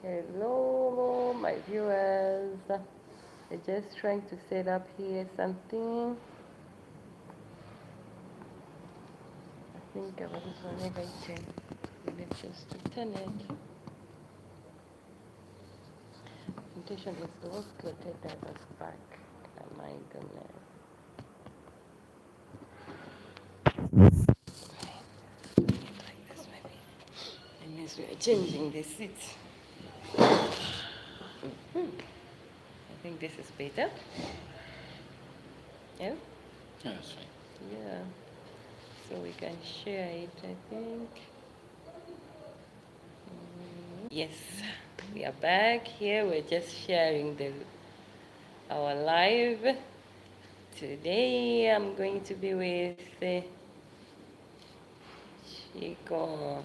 Hello, my viewers. I'm just trying to set up here something. I think I was whenever I can. Let's just turn it. Presentation is located at the back. My goodness. Like this maybe. It means we are changing the seat. I think this is better. Yeah? Yeah, that's fine. Yeah. So we can share it, I think. Yes, we are back here. We're just sharing our live. Today I'm going to be with Chico.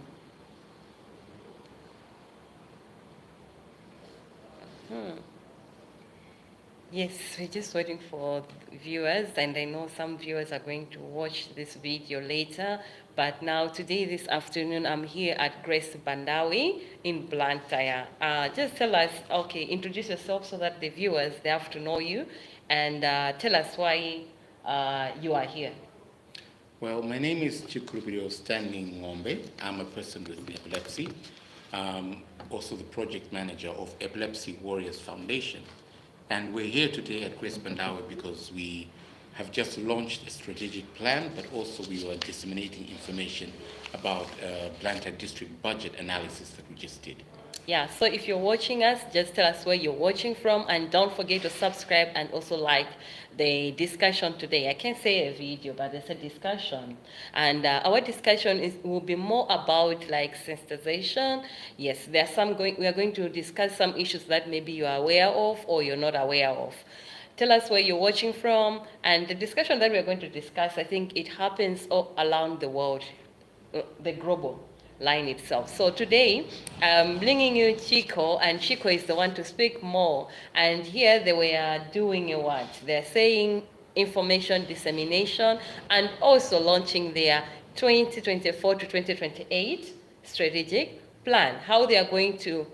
Yes, we're just waiting for viewers, and I know some viewers are going to watch this video later. But now, today, this afternoon, I'm here at Grace Bandawi in Blantyre. Just tell us, okay, introduce yourself so that the viewers, they have to know you, and tell us why you are here. Well, my name is Chikurubiro Standing Ngombe. I'm a person with epilepsy, also the project manager of Epilepsy Warriors Foundation. And we're here today at Grace Bandawi because we have just launched a strategic plan, but also we were disseminating information about Blantyre district budget analysis that we just did. Yeah, so if you're watching us, just tell us where you're watching from, and don't forget to subscribe and also like the discussion today. I can't say a video, but it's a discussion. And our discussion will be more about like sensitization. Yes, we are going to discuss some issues that maybe you are aware of or you're not aware of. Tell us where you're watching from, and the discussion that we're going to discuss, I think it happens all around the world, the global line itself. So today, I'm bringing you Chico, and Chico is the one to speak more. And here they were doing what? They're saying information dissemination and also launching their 2024 to 2028 strategic plan, how they are going to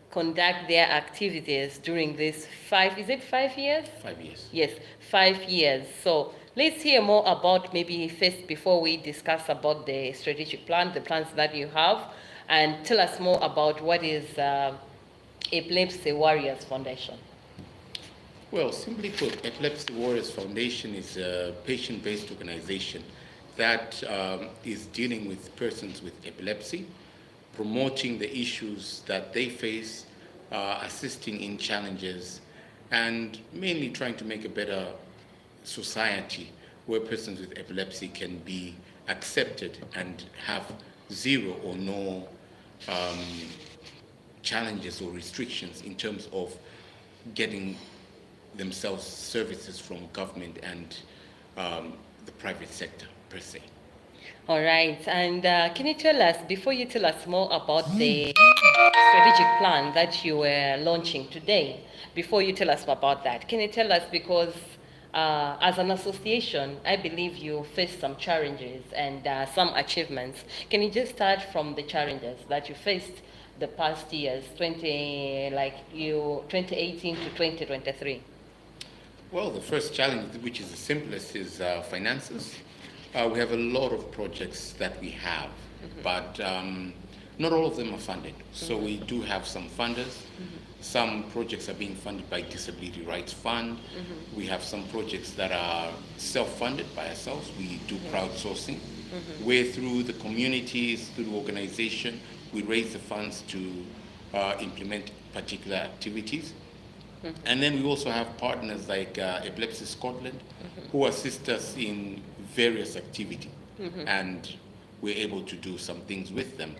conduct their activities during this is it 5 years? 5 years. Yes, 5 years. So let's hear more about maybe first before we discuss about the strategic plan, the plans that you have, and tell us more about what is Epilepsy Warriors Foundation. Well, simply put, Epilepsy Warriors Foundation is a patient-based organization that is dealing with persons with epilepsy, promoting the issues that they face, assisting in challenges, and mainly trying to make a better society where persons with epilepsy can be accepted and have zero or no challenges or restrictions in terms of getting themselves services from government and the private sector per se. All right, and can you tell us, before you tell us more about the strategic plan that you were launching today, before you tell us about that, can you tell us, because as an association, I believe you faced some challenges and some achievements. Can you just start from the challenges that you faced the past years, 2018 to 2023? Well, the first challenge, which is the simplest, is finances. We have a lot of projects that we have, but not all of them are funded. So we do have some funders. Some projects are being funded by Disability Rights Fund. We have some projects that are self-funded by ourselves. We do crowdsourcing, where through the communities, through the organization, we raise the funds to implement particular activities. And then we also have partners like Epilepsy Scotland, who assist us in various activities, and we're able to do some things with them.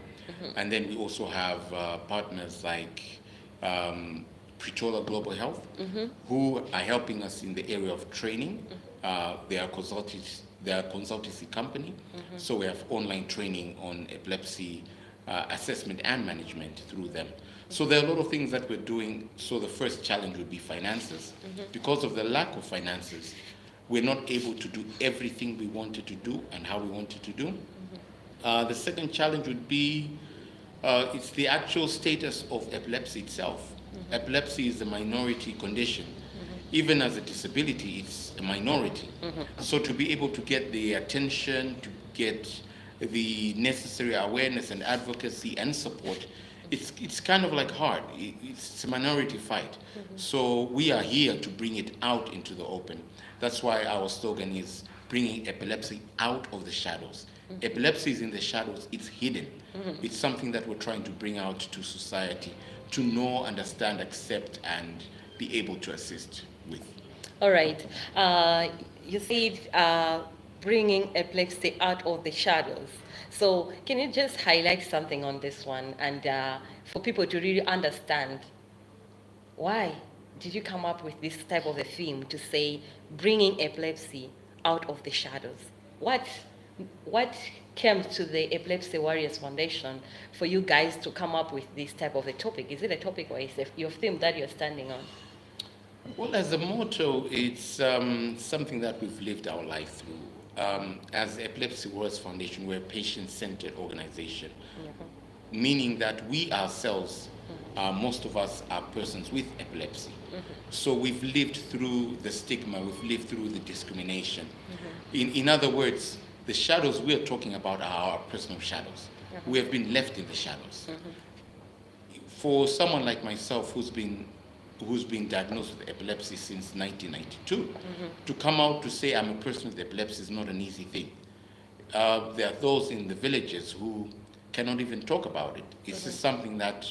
And then we also have partners like Pretoria Global Health, who are helping us in the area of training. They are a consultancy company, so we have online training on epilepsy assessment and management through them. So there are a lot of things that we're doing. So the first challenge would be finances. Because of the lack of finances, we're not able to do everything we wanted to do and how we wanted to do. The second challenge would be It's the actual status of epilepsy itself. Epilepsy is a minority condition. Even as a disability, it's a minority. So to be able to get the attention, to get the necessary awareness and advocacy and support, it's kind of like hard. It's a minority fight. So we are here to bring it out into the open. That's why our slogan is bringing epilepsy out of the shadows. Epilepsy is in the shadows, it's hidden. It's something that we're trying to bring out to society to know, understand, accept, and be able to assist with. All right. You said bringing epilepsy out of the shadows. So can you just highlight something on this one and for people to really understand why did you come up with this type of a theme to say bringing epilepsy out of the shadows? What came to the Epilepsy Warriors Foundation for you guys to come up with this type of a topic? Is it a topic or is it your theme that you're standing on? Well, as a motto, it's something that we've lived our life through. As Epilepsy Warriors Foundation, we're a patient-centered organization, meaning that we ourselves, most of us are persons with epilepsy. So we've lived through the stigma, we've lived through the discrimination. In other words, the shadows we're talking about are our personal shadows. We have been left in the shadows. For someone like myself who's been diagnosed with epilepsy since 1992, to come out to say I'm a person with epilepsy is not an easy thing. There are those in the villages who cannot even talk about it. It's just something that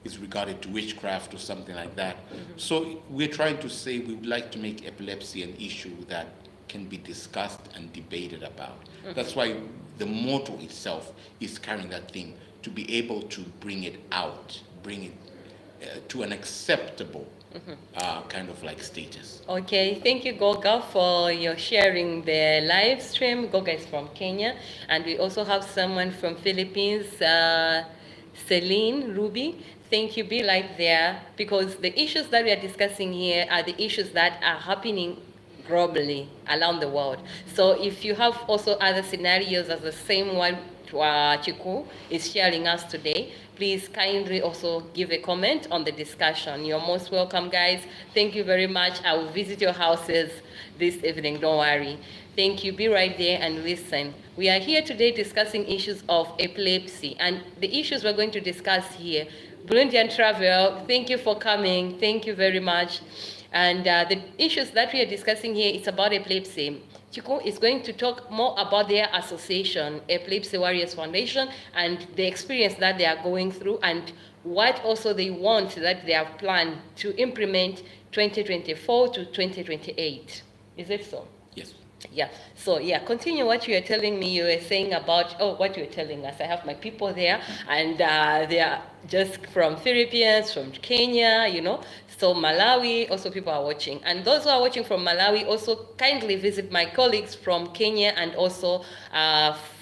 is regarded to witchcraft or something like that. So we're trying to say we would like to make epilepsy an issue that can be discussed and debated about. That's why the motto itself is carrying that thing, to be able to bring it out, bring it to an acceptable kind of like status. Okay, thank you, Goga, for your sharing the live stream. Goga is from Kenya, and we also have someone from Philippines, Celine Ruby. Thank you, be right there, because the issues that we are discussing here are the issues that are happening globally around the world. So if you have also other scenarios as the same one Chiku is sharing us today, please kindly also give a comment on the discussion. You're most welcome, guys. Thank you very much. I will visit your houses this evening, don't worry. Thank you. Be right there and listen. We are here today discussing issues of epilepsy, and the issues we're going to discuss here. Burundian Travel, thank you for coming. Thank you very much. And the issues that we are discussing here is about epilepsy. Chiku is going to talk more about their association, Epilepsy Warriors Foundation, and the experience that they are going through and what also they want that they have planned to implement 2024 to 2028. Is it so? Yes. Yeah. So yeah, continue what you were telling me. You were saying about what you were telling us. I have my people there, and they are just from Philippines, from Kenya, you know. So Malawi, also people are watching, and those who are watching from Malawi also kindly visit my colleagues from Kenya and also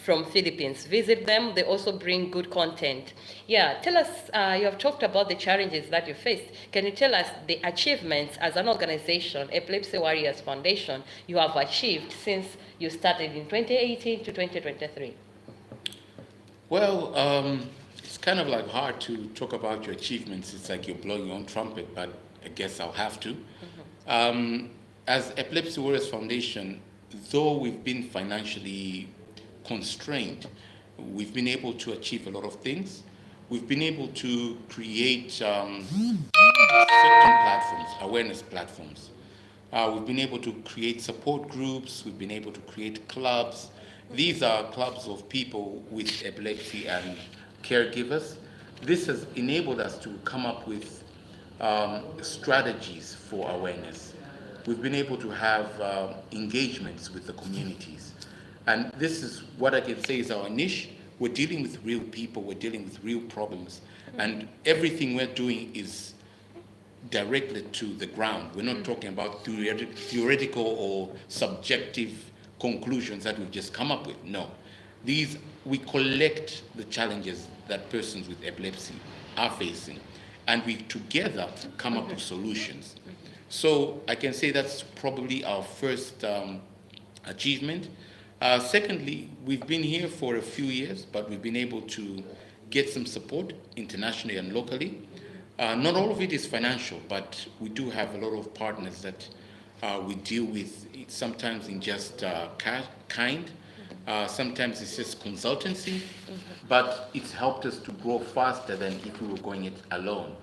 from Philippines. Visit them. They also bring good content. Yeah. Tell us. You have talked about the challenges that you faced. Can you tell us the achievements as an organization, Epilepsy Warriors Foundation, you have achieved since you started in 2018 to 2023? Well, it's kind of like hard to talk about your achievements. It's like you're blowing your own trumpet, but I guess I'll have to. As Epilepsy Warriors Foundation, though we've been financially constrained, we've been able to achieve a lot of things. We've been able to create certain platforms, awareness platforms. We've been able to create support groups. We've been able to create clubs. These are clubs of people with epilepsy and caregivers. This has enabled us to come up with strategies for awareness. We've been able to have engagements with the communities. And this is what I can say is our niche. We're dealing with real people, we're dealing with real problems, and everything we're doing is directed to the ground. We're not talking about theoretical or subjective conclusions that we've just come up with. No. We collect the challenges that persons with epilepsy are facing, and we together come up with solutions. So I can say that's probably our first achievement. Secondly, we've been here for a few years, but we've been able to get some support internationally and locally. Not all of it is financial, but we do have a lot of partners that we deal with, sometimes in just kind, sometimes it's just consultancy, but it's helped us to grow faster than if we were going it alone.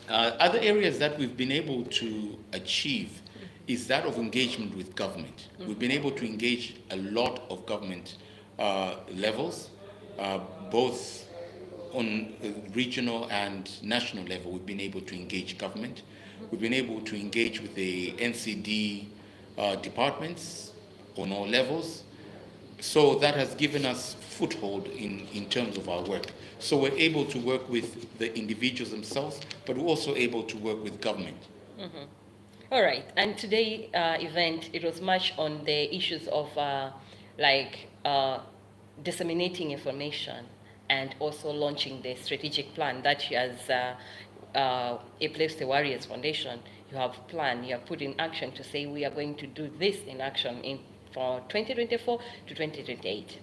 Other areas that we've been able to achieve is that of engagement with government. We've been able to engage a lot of government levels, both on regional and national level. We've been able to engage government. We've been able to engage with the NCD departments on all levels. So that has given us foothold in terms of our work. So we're able to work with the individuals themselves, but we're also able to work with government. All right, and today event, it was much on the issues of disseminating information and also launching the strategic plan that you as Epilepsy Warriors Foundation, you have planned, you have put in action to say we are going to do this in action for 2024 to 2028.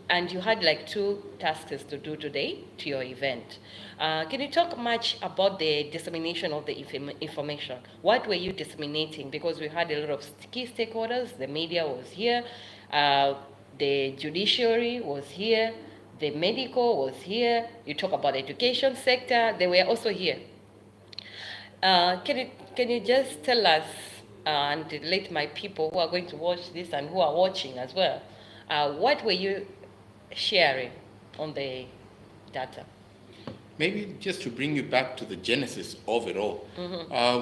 And you had like 2 tasks to do today to your event. Can you talk much about the dissemination of the information? What were you disseminating? Because we had a lot of key stakeholders, the media was here, the judiciary was here, the medical was here, you talk about the education sector, they were also here. Can you just tell us, and let my people who are going to watch this and who are watching as well, what were you sharing on the data? Maybe just to bring you back to the genesis of it all,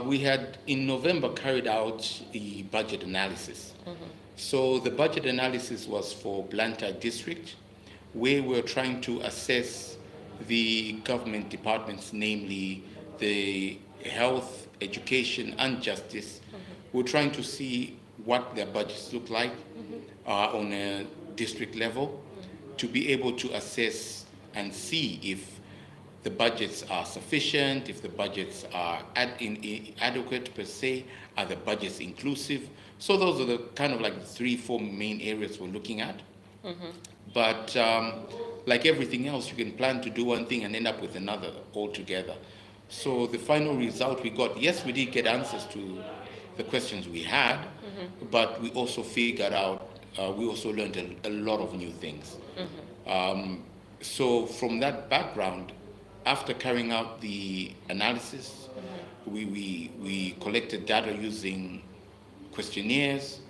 we had in November carried out the budget analysis. So the budget analysis was for Blantyre District, where we're trying to assess the government departments, namely the health, education, and justice. We're trying to see what their budgets look like on a district level, to be able to assess and see if the budgets are sufficient, if the budgets are adequate per se, are the budgets inclusive. So those are the kind of like the 3-4 main areas we're looking at. But like everything else, you can plan to do one thing and end up with another altogether. So the final result we got, yes, we did get answers to the questions we had, but we also figured out, we also learned a lot of new things. So from that background, after carrying out the analysis, we collected data using questionnaires.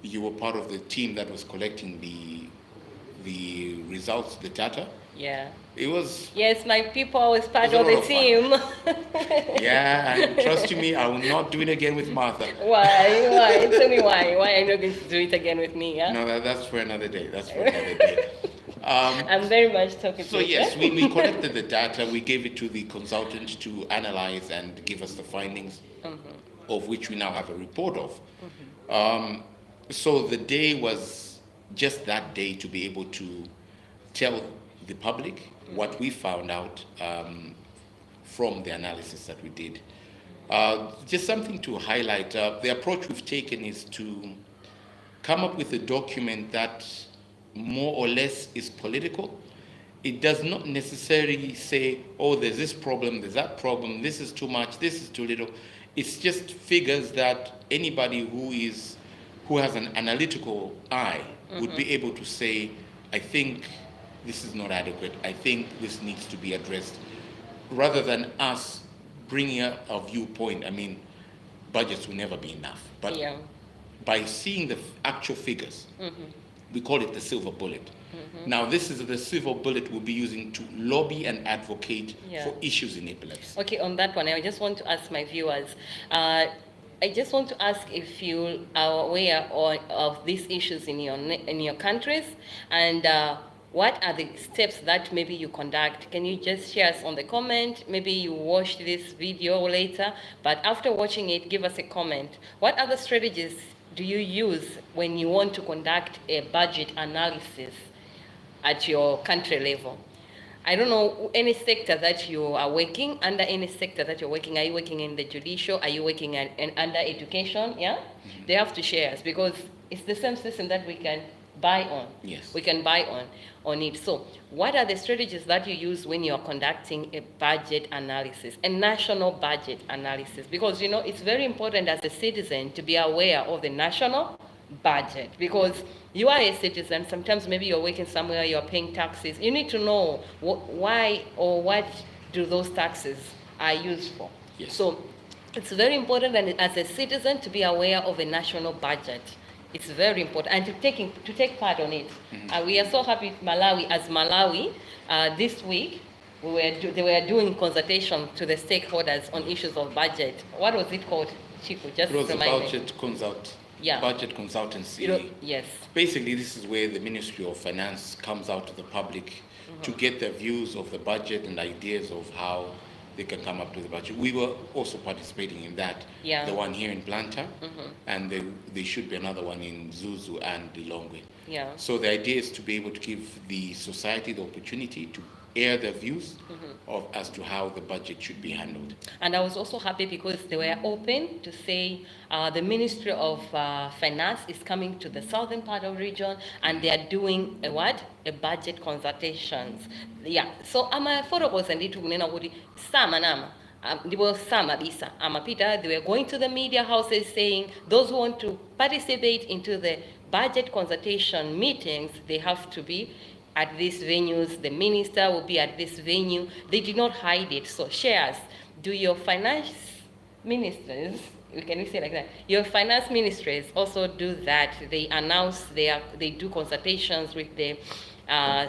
You were part of the team that was collecting the results, the data. Yeah. It was... Yes, my people was part of the team. Yeah, and trust me, I will not do it again with Martha. Why? Tell me why. Why are you not going to do it again with me? Yeah? No, that's for another day. That's for another day. I'm very much talking so to you. So yes, we collected the data, we gave it to the consultant to analyze and give us the findings, of which we now have a report of. So the day was just that day to be able to tell the public what we found out from the analysis that we did. Just something to highlight, the approach we've taken is to come up with a document that more or less is political. It does not necessarily say, oh, there's this problem, there's that problem, this is too much, this is too little. It's just figures that anybody who has an analytical eye would be able to say, I think this is not adequate, I think this needs to be addressed, rather than us bringing a viewpoint. I mean, budgets will never be enough, but by seeing the actual figures, we call it the silver bullet. Now, this is the silver bullet we'll be using to lobby and advocate for issues in epilepsy. Okay, on that one, I just want to ask my viewers, I just want to ask if you are aware of these issues in your countries, and what are the steps that maybe you conduct? Can you just share us on the comment? Maybe you watched this video later, but after watching it, give us a comment. What other strategies do you use when you want to conduct a budget analysis at your country level? I don't know any sector that you are working under, any sector that you're working. Are you working in the judicial? Are you working under education? Yeah? They have to share us, because it's the same system that we can buy on. Yes. We can buy on it. So what are the strategies that you use when you're conducting a budget analysis, a national budget analysis? Because, you know, it's very important as a citizen to be aware of the national budget, because you are a citizen. Sometimes maybe you're working somewhere, you're paying taxes. You need to know why or what do those taxes are used for. Yes. So it's very important, and as a citizen, to be aware of a national budget. It's very important, and to take part on it. We are so happy Malawi, this week they were doing consultation to the stakeholders on issues of budget. What was it called, Chiku? Just It was a remind me. budget consultancy. You know, yes. Basically, this is where the Ministry of Finance comes out to the public to get their views of the budget and ideas of how they can come up to the budget. We were also participating in that. Yeah. The one here in Blantyre, and there should be another one in Zuzu and Lilongwe. Yeah. So the idea is to be able to give the society the opportunity to air their views as to how the budget should be handled. And I was also happy because they were open to say the Ministry of Finance is coming to the southern part of region, and they are doing a budget consultations. Yeah. So amaforokoze ndithi kunena kuti sama nama ndipo sama bisa amapita. They were going to the media houses saying those who want to participate into the budget consultation meetings, they have to be at these venues. The minister will be at this venue. They did not hide it. So shares, do your finance ministers, can we say like that? Your finance ministries also do that. They announce, they do consultations with the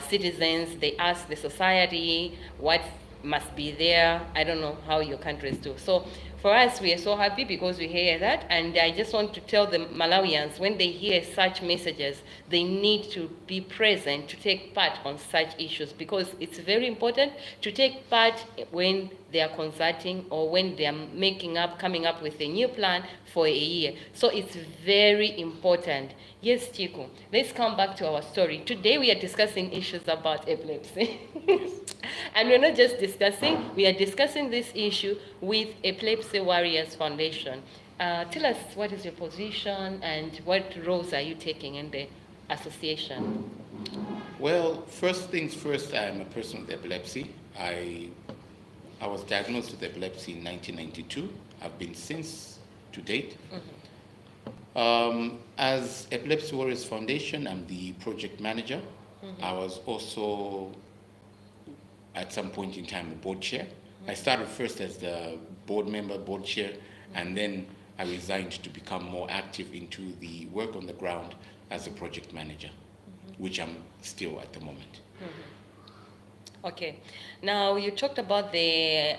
citizens. They ask the society what must be there. I don't know how your countries do. So for us, we are so happy because we hear that, and I just want to tell the Malawians, when they hear such messages, they need to be present to take part on such issues, because it's very important to take part when they are consulting or when they are coming up with a new plan for a year. So it's very important. Yes, Chiku, let's come back to our story. Today we are discussing issues about epilepsy. And we're not just discussing, we are discussing this issue with Epilepsy Warriors Foundation. Tell us, what is your position and what roles are you taking in the association? Well, first things first, I'm a person with epilepsy. I was diagnosed with epilepsy in 1992. I've been since to date. As Epilepsy Warriors Foundation, I'm the project manager. I was also, at some point in time, the board chair. I started first as the board member, board chair, and then I resigned to become more active into the work on the ground as a project manager, which I'm still at the moment. Okay. Now, you talked about the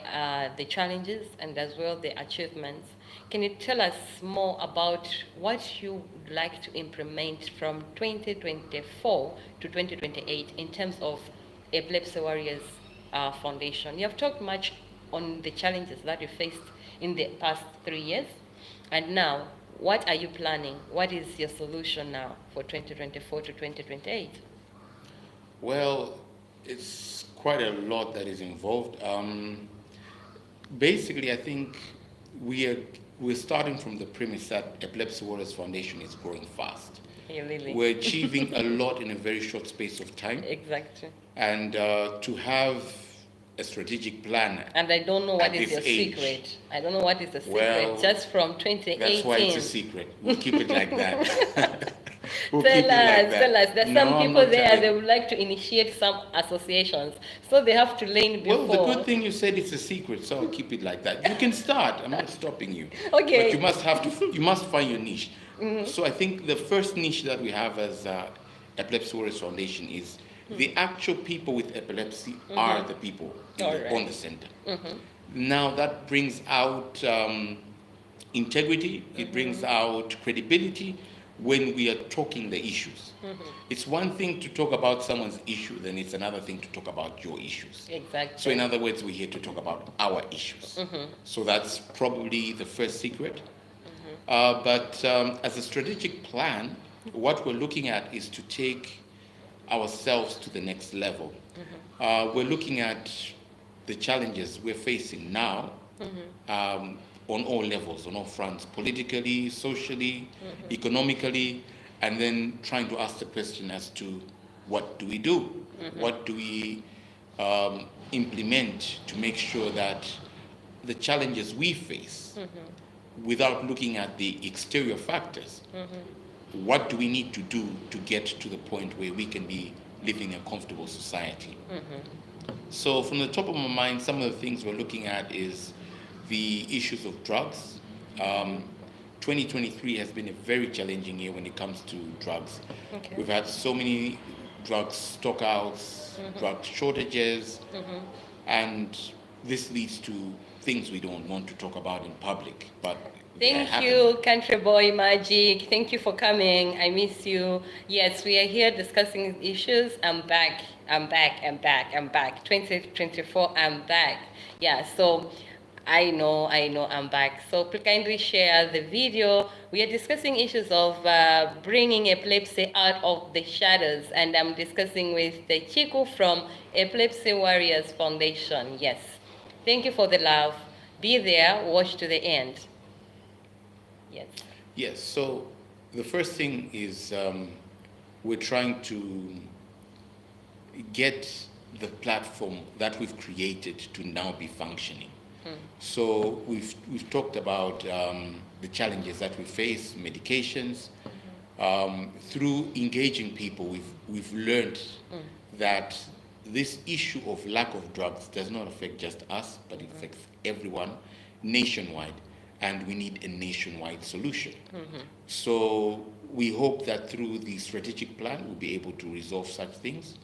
challenges and as well the achievements. Can you tell us more about what you would like to implement from 2024 to 2028 in terms of Epilepsy Warriors Foundation? You have talked much on the challenges that you faced in the past 3 years. And now, what are you planning? What is your solution now for 2024 to 2028? Well, it's quite a lot that is involved. Basically, I think we're starting from the premise that Epilepsy Warriors Foundation is growing fast. Yeah, really. We're achieving a lot in a very short space of time. Exactly. And to have a strategic plan. And I don't know what is your age, secret. I don't know what is the secret. Well, just from 2018. That's why it's a secret. We'll keep it like that. Tell us. There's some people there, they would like to initiate some associations. So they have to learn before. Well, the good thing you said it's a secret, so I'll keep it like that. You can start. I'm not stopping you. Okay. But you must find your niche. So I think the first niche that we have as Epilepsy Warriors Foundation is the actual people with epilepsy are the people on the center. Now that brings out integrity, it brings out credibility when we are talking the issues. It's one thing to talk about someone's issue, then it's another thing to talk about your issues. Exactly. So in other words, we're here to talk about our issues. So that's probably the first secret. But as a strategic plan, what we're looking at is to take ourselves to the next level. We're looking at the challenges we're facing now on all levels, on all fronts, politically, socially, economically, and then trying to ask the question as to what do we do? What do we implement to make sure that the challenges we face, without looking at the exterior factors, what do we need to do to get to the point where we can be living a comfortable society? So from the top of my mind, some of the things we're looking at is the issues of drugs. 2023 has been a very challenging year when it comes to drugs. Okay. We've had so many drug stockouts, drug shortages, and this leads to things we don't want to talk about in public, but Thank you, Country Boy Magic. Thank you for coming. I miss you. Yes, we are here discussing issues. I'm back. 2024, I'm back. Yeah, so I know I'm back. So please kindly share the video. We are discussing issues of bringing epilepsy out of the shadows, and I'm discussing with the Chiku from Epilepsy Warriors Foundation. Yes. Thank you for the love. Be there, watch to the end. Yes. Yes, so the first thing is we're trying to get the platform that we've created to now be functioning. So we've talked about the challenges that we face, medications. Through engaging people, we've learned that this issue of lack of drugs does not affect just us, but it affects everyone nationwide, and we need a nationwide solution. So we hope that through the strategic plan, we'll be able to resolve such things.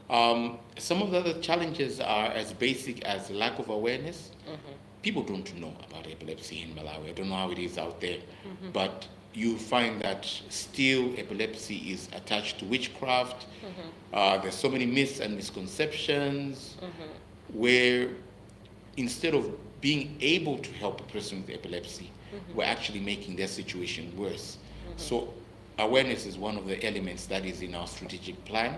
Some of the other challenges are as basic as lack of awareness. People don't know about epilepsy in Malawi. I don't know how it is out there, but you find that still epilepsy is attached to witchcraft. There's so many myths and misconceptions where instead of being able to help a person with epilepsy, we're actually making their situation worse. So awareness is one of the elements that is in our strategic plan.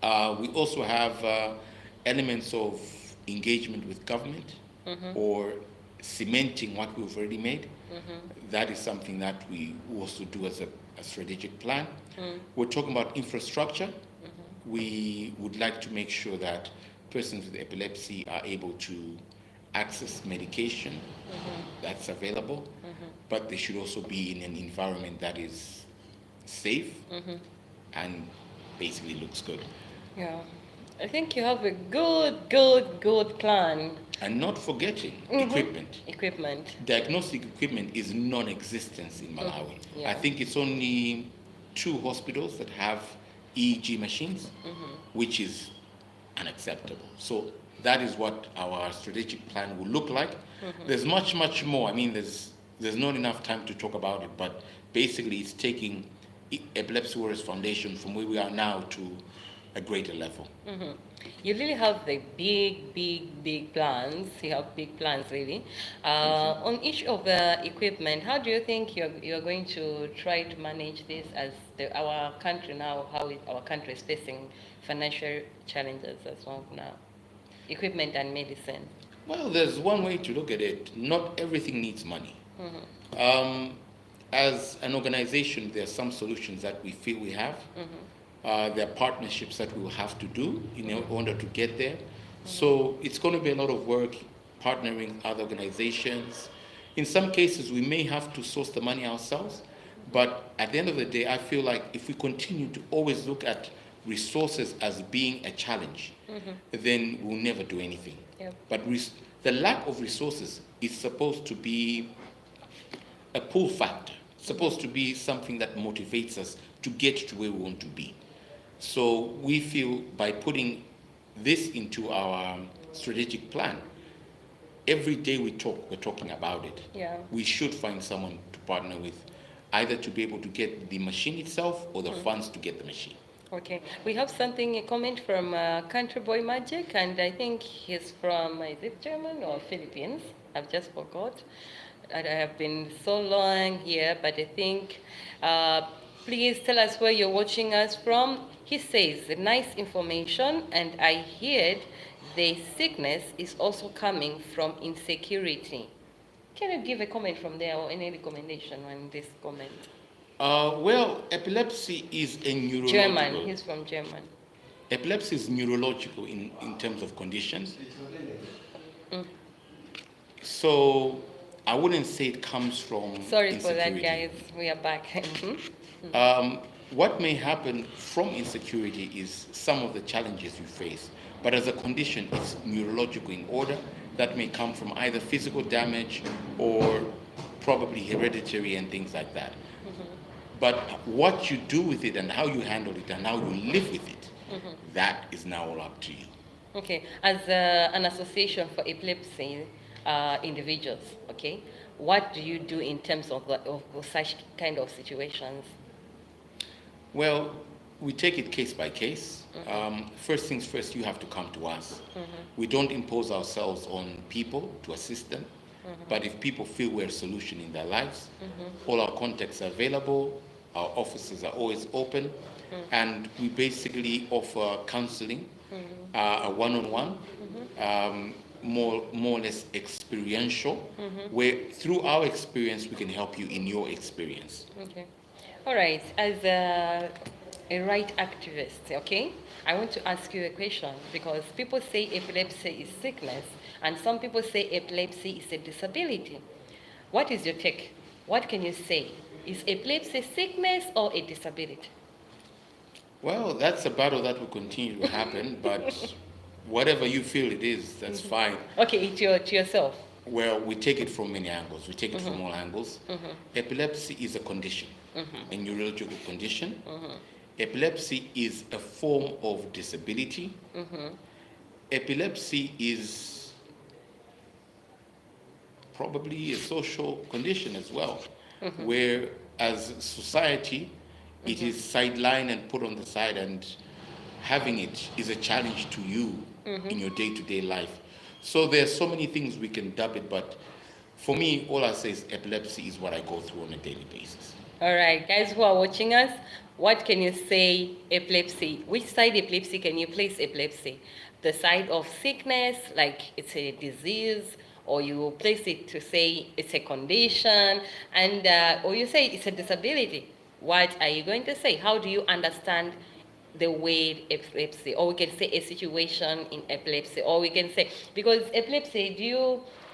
We also have elements of engagement with government or cementing what we've already made. That is something that we also do as a strategic plan. We're talking about infrastructure. We would like to make sure that persons with epilepsy are able to access medication that's available, but they should also be in an environment that is safe and basically looks good. Yeah, I think you have a good plan. And not forgetting equipment. Equipment. Diagnostic equipment is non-existent in Malawi. Yeah. I think it's only 2 hospitals that have EEG machines, which is unacceptable. So that is what our strategic plan will look like. There's much more. I mean, there's not enough time to talk about it, but basically it's taking Epilepsy Warriors Foundation from where we are now to a greater level. You really have the big plans. You have big plans, really. On each of the equipment, how do you think you're going to try to manage this as our country now, our country is facing financial challenges as well now? Equipment and medicine. Well, there's one way to look at it. Not everything needs money. As an organization, there are some solutions that we feel we have. There are partnerships that we will have to do in order to get there. So it's going to be a lot of work partnering with other organizations. In some cases, we may have to source the money ourselves. But at the end of the day, I feel like if we continue to always look at resources as being a challenge, then we'll never do anything. But the lack of resources is supposed to be a pull factor. It's supposed to be something that motivates us to get to where we want to be. So we feel by putting this into our strategic plan, every day we're talking about it. We should find someone to partner with, either to be able to get the machine itself or the funds to get the machine. Okay, we have a comment from Country Boy Magic, and I think he's from, is it German or Philippines? I've just forgot. I have been so long here, but I think, please tell us where you're watching us from. He says, nice information, and I heard the sickness is also coming from insecurity. Can you give a comment from there or any recommendation on this comment? Well, epilepsy is a German. neurological. He's from German. Epilepsy is neurological in terms of conditions. Mm. So I wouldn't say it comes from Sorry for that, insecurity. guys. We are back. Mhm. What may happen from insecurity is some of the challenges you face, but as a condition, it's neurological in order. That may come from either physical damage or probably hereditary and things like that. But what you do with it and how you handle it and how you live with it, that is now all up to you. Okay, as an association for epilepsy individuals, okay, what do you do in terms of such kind of situations? Well, we take it case by case. First things first, you have to come to us. We don't impose ourselves on people to assist them. But if people feel we're a solution in their lives, all our contacts are available, our offices are always open, and we basically offer counseling, a one-on-one, more or less experiential, where through our experience we can help you in your experience. Okay. All right. As a right activist, okay, I want to ask you a question because people say epilepsy is sickness, and some people say epilepsy is a disability. What is your take? What can you say? Is epilepsy sickness or a disability? Well, that's a battle that will continue to happen, but whatever you feel it is, that's fine. Okay, to yourself. Well, we take it from many angles. We take it from all angles. Epilepsy is a condition, a neurological condition. Epilepsy is a form of disability. Epilepsy is probably a social condition as well, where as society, it is sidelined and put on the side, and having it is a challenge to you in your day-to-day life. So there are so many things we can dub it, but for me, all I say is epilepsy is what I go through on a daily basis. All right, guys who are watching us, what can you say epilepsy? Which side epilepsy can you place epilepsy? The side of sickness, like it's a disease, or you place it to say it's a condition, and or you say it's a disability. What are you going to say? How do you understand the word epilepsy? Or we can say a situation in epilepsy, or we can say, because epilepsy,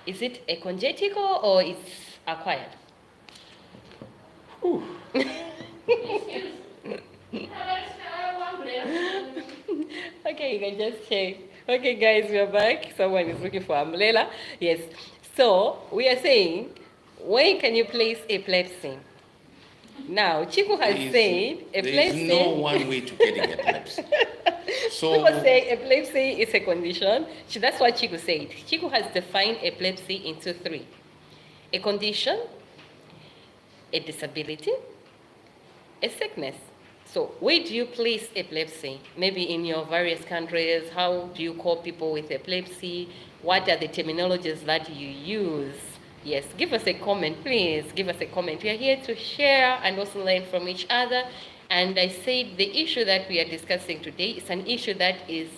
is it a congenital or it's acquired? Okay, you can just check. Okay, guys, we are back. Someone is looking for umbrella. Yes. So we are saying, when can you place epilepsy? Now, Chiku has said epilepsy. There is no one way to getting epilepsy. So People say epilepsy is a condition. That's what Chiku said. Chiku has defined epilepsy into three: a condition, a disability, a sickness. So where do you place epilepsy? Maybe in your various countries, how do you call people with epilepsy? What are the terminologies that you use? Yes, give us a comment, please. Give us a comment. We are here to share and also learn from each other. And I said the issue that we are discussing today is an issue that is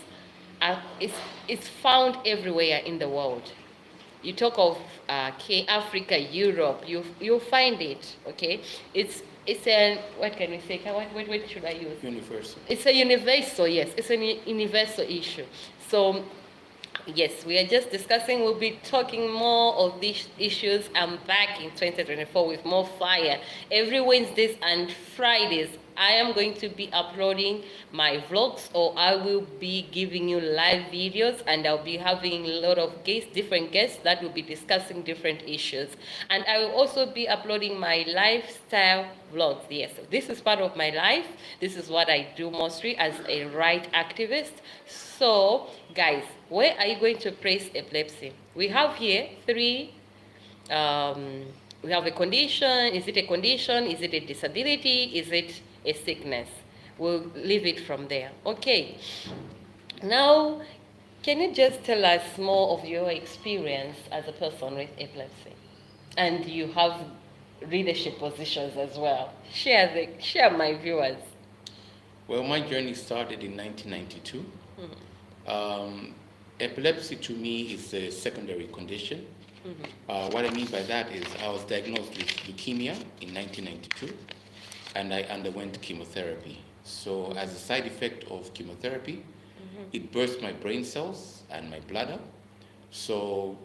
found everywhere in the world. You talk of Africa, Europe, you'll find it, okay? It's a, what can we say? What should I use? universal. It's a universal, yes. It's a universal issue. So, yes, we are just discussing. We'll be talking more of these issues. I'm back in 2024 with more fire. Every Wednesdays and Fridays, I am going to be uploading my vlogs, or I will be giving you live videos, and I'll be having a lot of different guests that will be discussing different issues. And I will also be uploading my lifestyle vlogs. Yes, this is part of my life. This is what I do mostly as a right activist. So, guys, where are you going to place epilepsy? We have here three. We have a condition. Is it a condition? Is it a disability? Is it a sickness? We'll leave it from there. Okay. Now, can you just tell us more of your experience as a person with epilepsy? And you have leadership positions as well. Share my viewers. Well, my journey started in 1992. Epilepsy to me is a secondary condition. What I mean by that is I was diagnosed with leukemia in 1992. and I underwent chemotherapy. So as a side effect of chemotherapy, it burst my brain cells and my bladder. So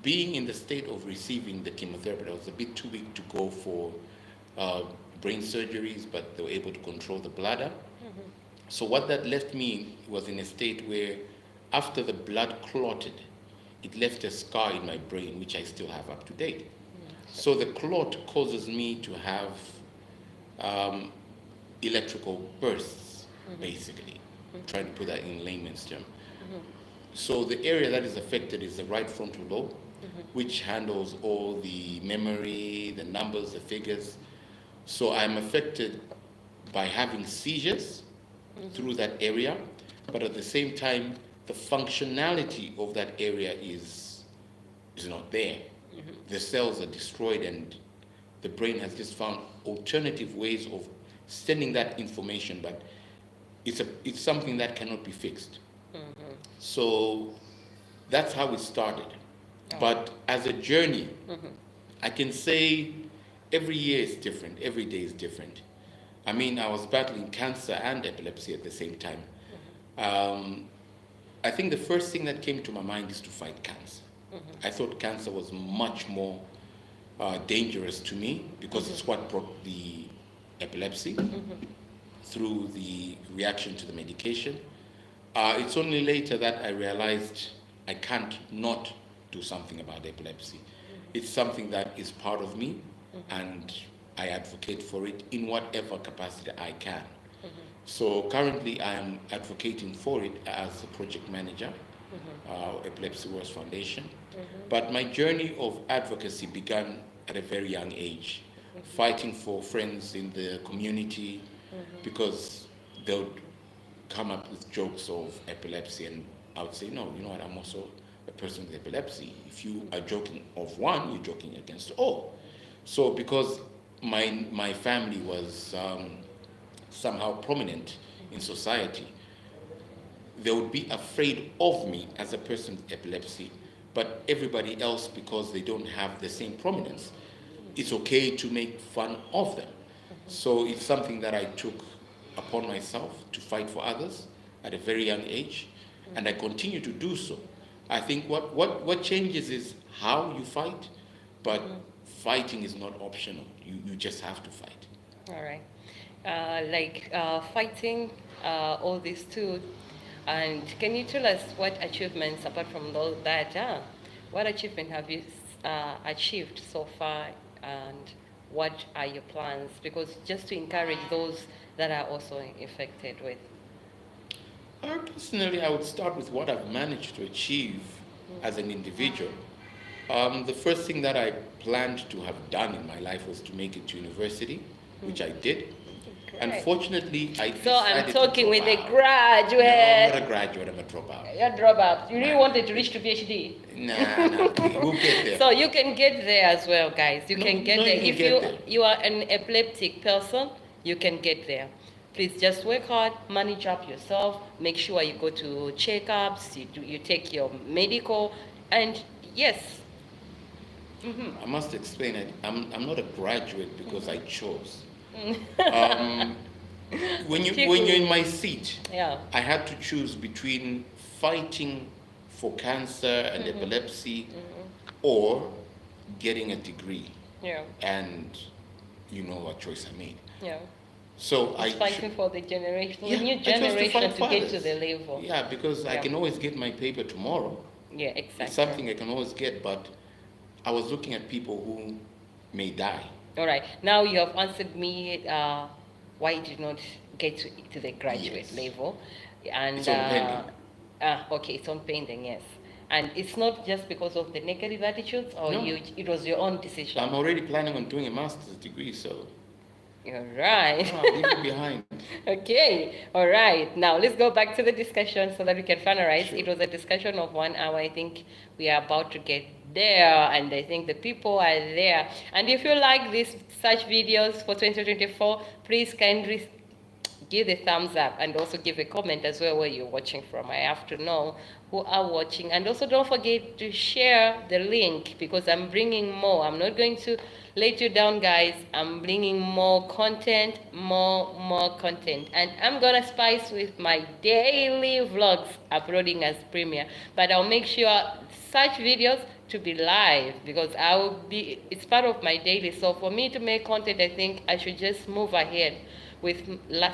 being in the state of receiving the chemotherapy, I was a bit too weak to go for brain surgeries, but they were able to control the bladder. So what that left me was in a state where after the blood clotted, it left a scar in my brain, which I still have up to date. So the clot causes me to have electrical bursts, basically. Trying to put that in layman's term. So the area that is affected is the right frontal lobe, which handles all the memory, the numbers, the figures. So I'm affected by having seizures through that area, but at the same time, the functionality of that area is not there. The cells are destroyed, and the brain has just found alternative ways of sending that information, but it's something that cannot be fixed. So that's how it started. But as a journey, I can say every year is different, every day is different. I mean, I was battling cancer and epilepsy at the same time. I think the first thing that came to my mind is to fight cancer. I thought cancer was much more dangerous to me because it's what brought the epilepsy through the reaction to the medication. It's only later that I realized I can't not do something about epilepsy. It's something that is part of me, and I advocate for it in whatever capacity I can. So currently I am advocating for it as a project manager, Epilepsy Wars Foundation. But my journey of advocacy began at a very young age, fighting for friends in the community, because they would come up with jokes of epilepsy, and I would say, no, you know what, I'm also a person with epilepsy. If you are joking of one, you're joking against all. So because my family was somehow prominent in society, they would be afraid of me as a person with epilepsy, but everybody else, because they don't have the same prominence, it's okay to make fun of them. So it's something that I took upon myself to fight for others at a very young age, and I continue to do so. I think what changes is how you fight, but fighting is not optional. You just have to fight. All right. Fighting all these two, and can you tell us what achievements, apart from all that, what achievement have you achieved so far, and what are your plans? Because just to encourage those that are also affected with. Personally, I would start with what I've managed to achieve as an individual. The first thing that I planned to have done in my life was to make it to university, which I did. Great. Unfortunately, I So I'm decided talking to with a drop out. graduate. No, I'm not a graduate, I'm a dropout. You're drop out. You really wanted to reach to PhD. Nah, we'll get there. So you can get there as well, guys. You No, can get no, there. you can If get there. you are an epileptic person, you can get there. Please just work hard, manage up yourself, make sure you go to checkups, you take your medical, and yes. I must explain it. I'm not a graduate because I chose. When you're in my seat, Yeah. I had to choose between fighting for cancer and epilepsy or getting a degree. Yeah. And you know what choice I made. Yeah. So It's fighting for the generation, Yeah, the new I chose to generation fight to for get others. to the level. Yeah, because I Yeah. can always get my paper tomorrow. Yeah, exactly. It's something I can always get, but I was looking at people who may die. All right. Now you have answered me why you did not get to the graduate Yes. level. And It's on pending. Okay, it's on pending, yes. And it's not just because of the negative attitudes, or No. it was your own decision. I'm already planning on doing a master's degree, so You're right. I'll leave it behind. Okay, all right. Now let's go back to the discussion so that we can finalize. Sure. It was a discussion of 1 hour. I think we are about to get there, and I think the people are there. And if you like such videos for 2024, please kindly give the thumbs up and also give a comment as well where you're watching from. I have to know who are watching. And also don't forget to share the link because I'm bringing more. I'm not going to let you down, guys. I'm bringing more content, more content. And I'm going to spice with my daily vlogs uploading as premiere. But I'll make sure such videos to be live because it's part of my daily. So for me to make content, I think I should just move ahead with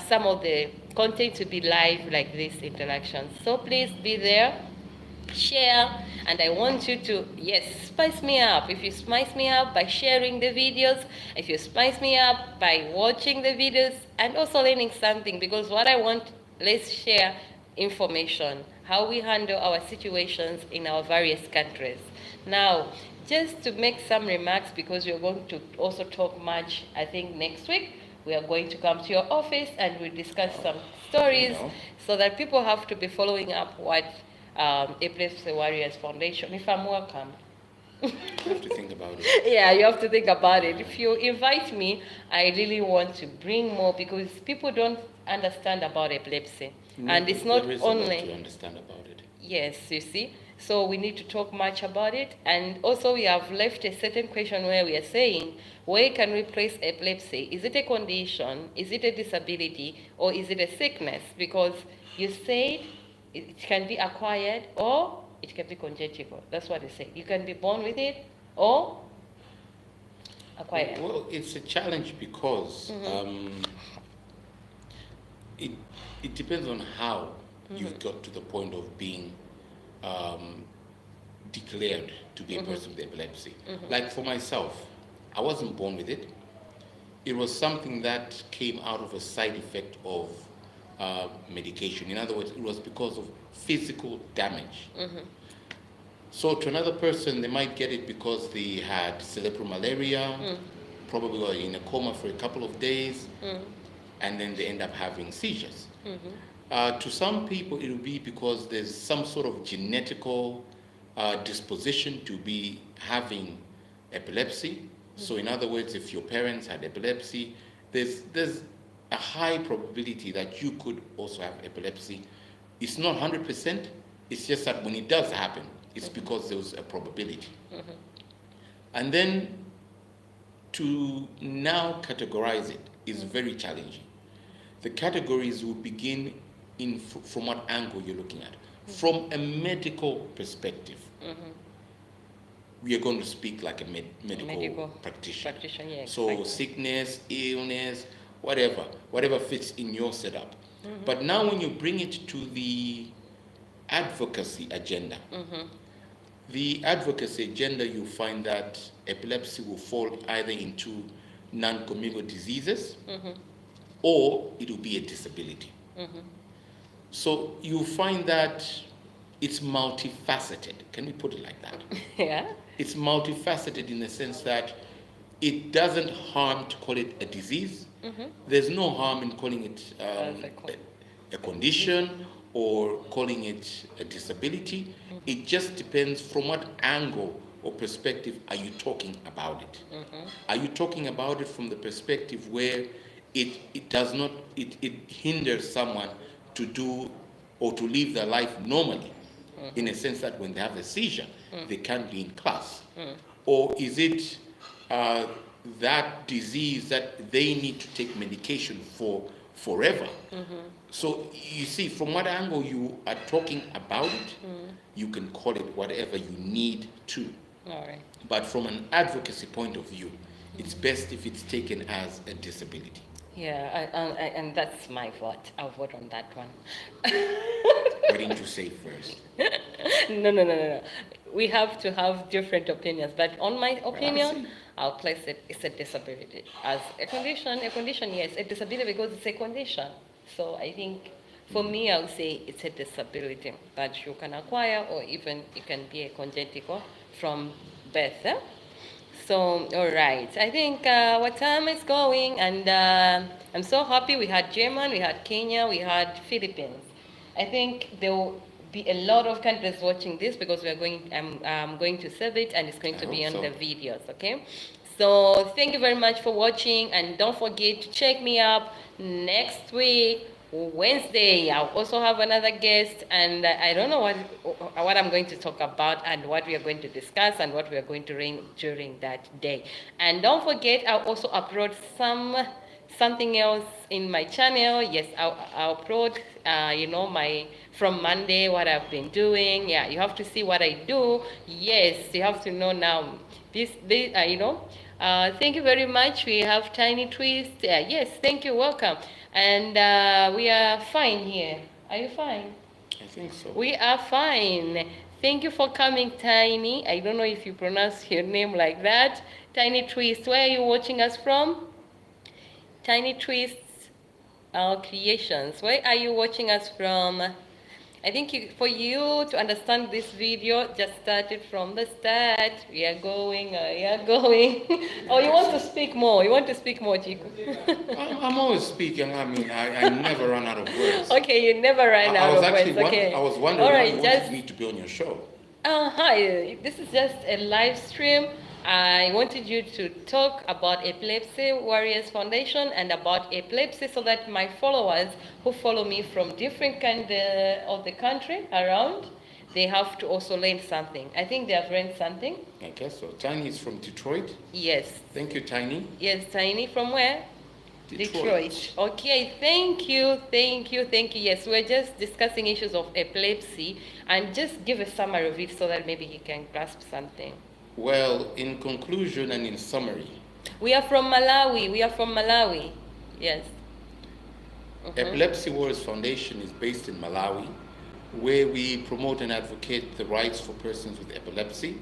some of the content to be live like this interactions. So please be there, share, and I want you to, yes, spice me up. If you spice me up by sharing the videos, if you spice me up by watching the videos and also learning something, because what I want, let's share information, how we handle our situations in our various countries. Now, just to make some remarks, because we're going to also talk much, I think next week, we are going to come to your office and we'll discuss some stories so that people have to be following up what Epilepsy Warriors Foundation, if I'm welcome. You have to think about it. Yeah, you have to think about it. If you invite me, I really want to bring more because people don't understand about epilepsy. And it's not there is only... a lot to understand about it. Yes, you see. So we need to talk much about it. And also we have left a certain question where we are saying, where can we place epilepsy? Is it a condition? Is it a disability? Or is it a sickness? Because you said it can be acquired or it can be congenital. That's what they say. You can be born with it or acquired. Well, it's a challenge because it depends on how you've got to the point of being declared to be a person with epilepsy. Like for myself, I wasn't born with it. It was something that came out of a side effect of medication. In other words, it was because of physical damage. So to another person, they might get it because they had cerebral malaria, probably were in a coma for a couple of days, and then they end up having seizures. To some people, it will be because there's some sort of genetical disposition to be having epilepsy. So in other words, if your parents had epilepsy, there's a high probability that you could also have epilepsy. It's not 100%, it's just that when it does happen, it's because there's a probability. And then to now categorize it is very challenging. The categories will begin from what angle you're looking at. From a medical perspective, we are going to speak like a medical practitioner. Yeah, so exactly. Sickness, illness, whatever fits in your setup. But now when you bring it to the advocacy agenda, the advocacy agenda, you find that epilepsy will fall either into non-communicable diseases or it will be a disability. So you find that it's multifaceted. Can we put it like that? Yeah. It's multifaceted in the sense that it doesn't harm to call it a disease. There's no harm in calling it a condition or calling it a disability. It just depends from what angle or perspective are you talking about it. Are you talking about it from the perspective where it does not, it hinders someone to do or to live their life normally, in a sense that when they have a seizure, they can't be in class? Or is it that disease that they need to take medication for forever? So you see, from what angle you are talking about it, you can call it whatever you need to. All right. But from an advocacy point of view, it's best if it's taken as a disability. Yeah, and that's my vote. I'll vote on that one. What didn't you say first? No. We have to have different opinions, but on my opinion, I'll place it, it's a disability. As a condition, yes, a disability because it's a condition. So I think, for me, I would say it's a disability that you can acquire, or even it can be a congenital from birth. So, all right. I think our time is going, and I'm so happy we had German, we had Kenya, we had Philippines. I think there will be a lot of countries watching this because we're going. I'm going to save it, and it's going to be on the videos. Okay. So thank you very much for watching, and don't forget to check me up next week, Wednesday. I'll also have another guest, and I don't know what I'm going to talk about and what we are going to discuss and what we are going to read during that day. And don't forget, I'll also upload something else in my channel. Yes, I'll upload my from Monday what I've been doing. Yeah, you have to see what I do. Yes, you have to know now. This thank you very much. We have Tiny Twist. Yes, thank you. Welcome. And we are fine here. Are you fine? I think so. We are fine. Thank you for coming, Tiny. I don't know if you pronounce your name like that. Tiny Twist. Where are you watching us from? Tiny Twists Creations. Where are you watching us from? I think for you to understand this video, just started from the start. We are going. Oh, you want to speak more? You want to speak more, Chico? I'm always speaking. I mean, I never run out of words. Okay, you never run out of words. Okay. I was wondering why you wanted me to be on your show. Hi, this is just a live stream. I wanted you to talk about Epilepsy Warriors Foundation and about epilepsy so that my followers who follow me from different kind of the country around, they have to also learn something. I think they have learned something. I guess so. Tiny is from Detroit? Yes. Thank you, Tiny. Yes, Tiny. From where? Detroit. Okay, thank you. Yes, we're just discussing issues of epilepsy, and just give a summary of it so that maybe you can grasp something. Well, in conclusion and in summary. We are from Malawi. Yes. Epilepsy Warriors Foundation is based in Malawi, where we promote and advocate the rights for persons with epilepsy,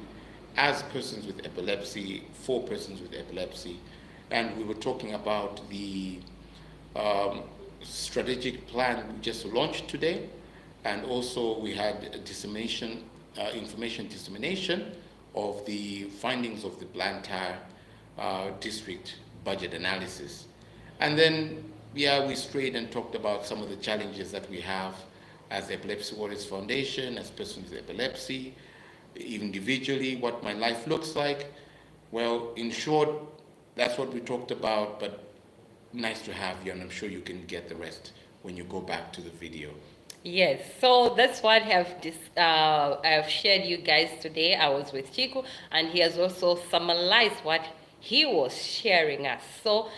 as persons with epilepsy, for persons with epilepsy. And we were talking about the strategic plan we just launched today. And also we had a information dissemination of the findings of the Blantyre district budget analysis. And then, we strayed and talked about some of the challenges that we have as Epilepsy Warriors Foundation, as persons with epilepsy, individually, what my life looks like. Well, in short, that's what we talked about, but nice to have you, and I'm sure you can get the rest when you go back to the video. Yes, so that's what I've shared you guys today. I was with Chico, and he has also summarized what he was sharing us. So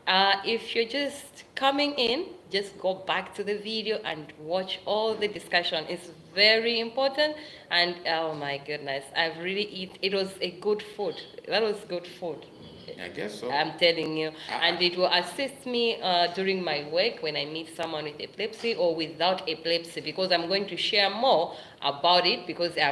if you're just coming in, just go back to the video and watch all the discussion. It's very important, and oh my goodness, it was a good food. That was good food. I guess so. I'm telling you. And it will assist me during my work when I meet someone with epilepsy or without epilepsy, because I'm going to share more about it because I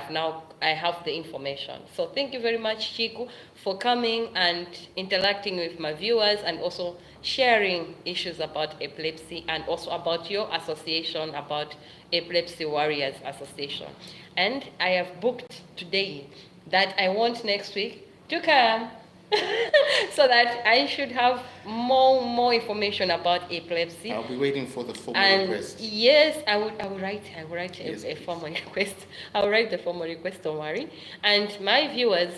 have the information. So thank you very much, Chiku, for coming and interacting with my viewers and also sharing issues about epilepsy and also about your association, about Epilepsy Warriors Association. And I have booked today that I want next week to come so that I should have more information about epilepsy. I'll be waiting for the formal request. Yes, I will write a formal request. I'll write the formal request, don't worry. And my viewers,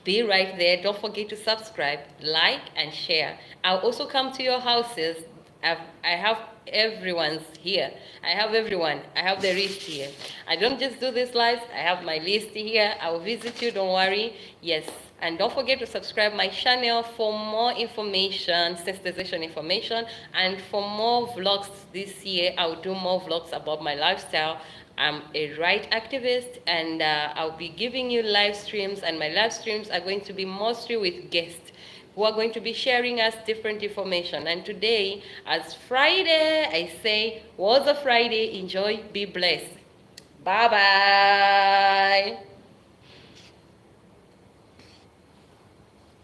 be right there. Don't forget to subscribe, like, and share. I'll also come to your houses. I have everyone's here. I have everyone. I have the list here. I don't just do this live. I have my list here. I will visit you. Don't worry. Yes. And don't forget to subscribe my channel for more information, sensitization information, and for more vlogs this year. I'll do more vlogs about my lifestyle. I'm a right activist, and I'll be giving you live streams, and my live streams are going to be mostly with guests who are going to be sharing us different information. And today, as Friday, I say, was a Friday. Enjoy, be blessed. Bye-bye.